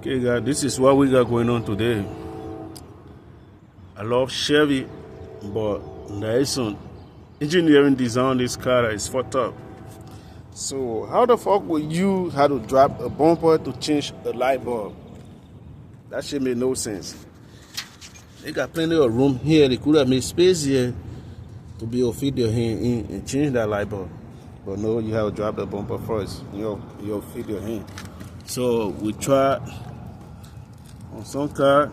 Okay, guys, this is what we got going on today. I love Chevy, but there is some engineering design on this car that is fucked up. So, how the fuck would you have to drop a bumper to change a light bulb? That shit made no sense. They got plenty of room here. They could have made space here to be able to fit your hand in and change that light bulb. But no, you have to drop the bumper first. You'll fit your hand. So we tried on some car,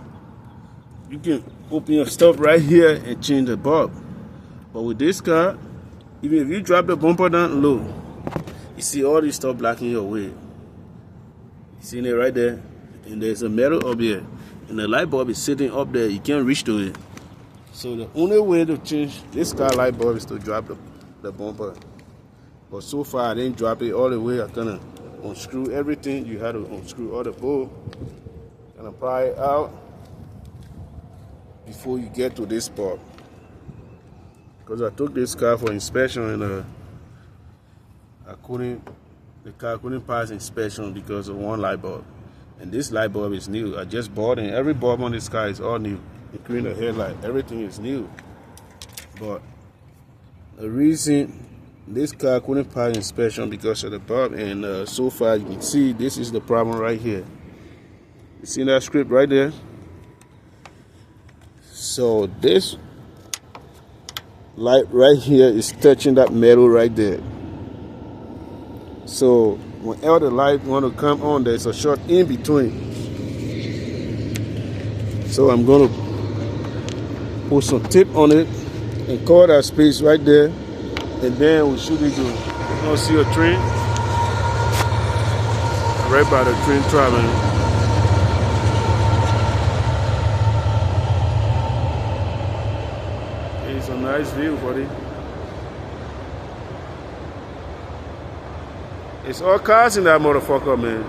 you can open your stuff right here and change the bulb. But with this car, even if you drop the bumper down low, you see all this stuff blocking your way. You see it right there? And there's a metal up here. And the light bulb is sitting up there. You can't reach to it. So the only way to change this car light bulb is to drop the bumper. But so far I didn't drop it all the way. I kind of unscrew everything. You had to unscrew all the bolt. Kind of pry it out before you get to this part. Because I took this car for inspection and the car couldn't pass inspection because of one light bulb. And this light bulb is new. I just bought it. Every bulb on this car is all new, including the headlight. Everything is new. But the reason this car couldn't pass inspection because of the bulb, and so far you can see this is the problem right here. You see that script right there? So this light right here is touching that metal right there. So whenever the light want to come on, there's a short in between. So I'm going to put some tape on it and cover that space right there, and then we should be good. You're going to see a train right by the train traveling. It's a nice view, buddy. It's all cars in that motherfucker, man.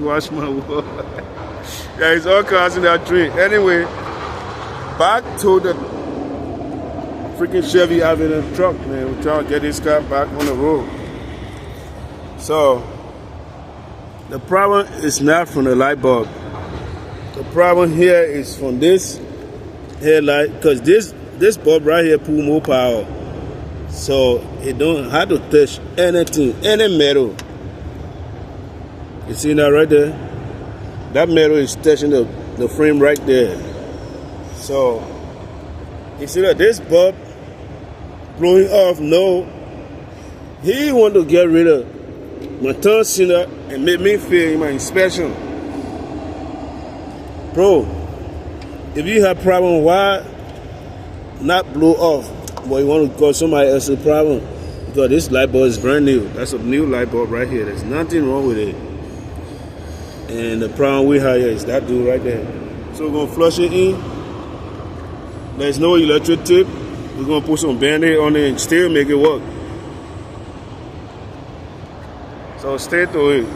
Watch my wall. Yeah, it's all cars in that train. Anyway, back to the freaking Chevy Avenue truck, man. We're trying to get this car back on the road. So, the problem is not from the light bulb. The problem here is from this headlight, because this bulb right here pull more power. So it don't have to touch anything, any metal. You see that right there? That metal is touching the frame right there. So you see that this bulb blowing off. No, he want to get rid of my turn signal and make me fail in my inspection. Bro, if you have problem, why not blow off? But you want to cause somebody else a problem, because this light bulb is brand new. That's a new light bulb right here. There's nothing wrong with it. And the problem we have here is that dude right there. So we're going to flush it in. There's no electric tip. We're going to put some Band-Aid on it and still make it work. So stay to it.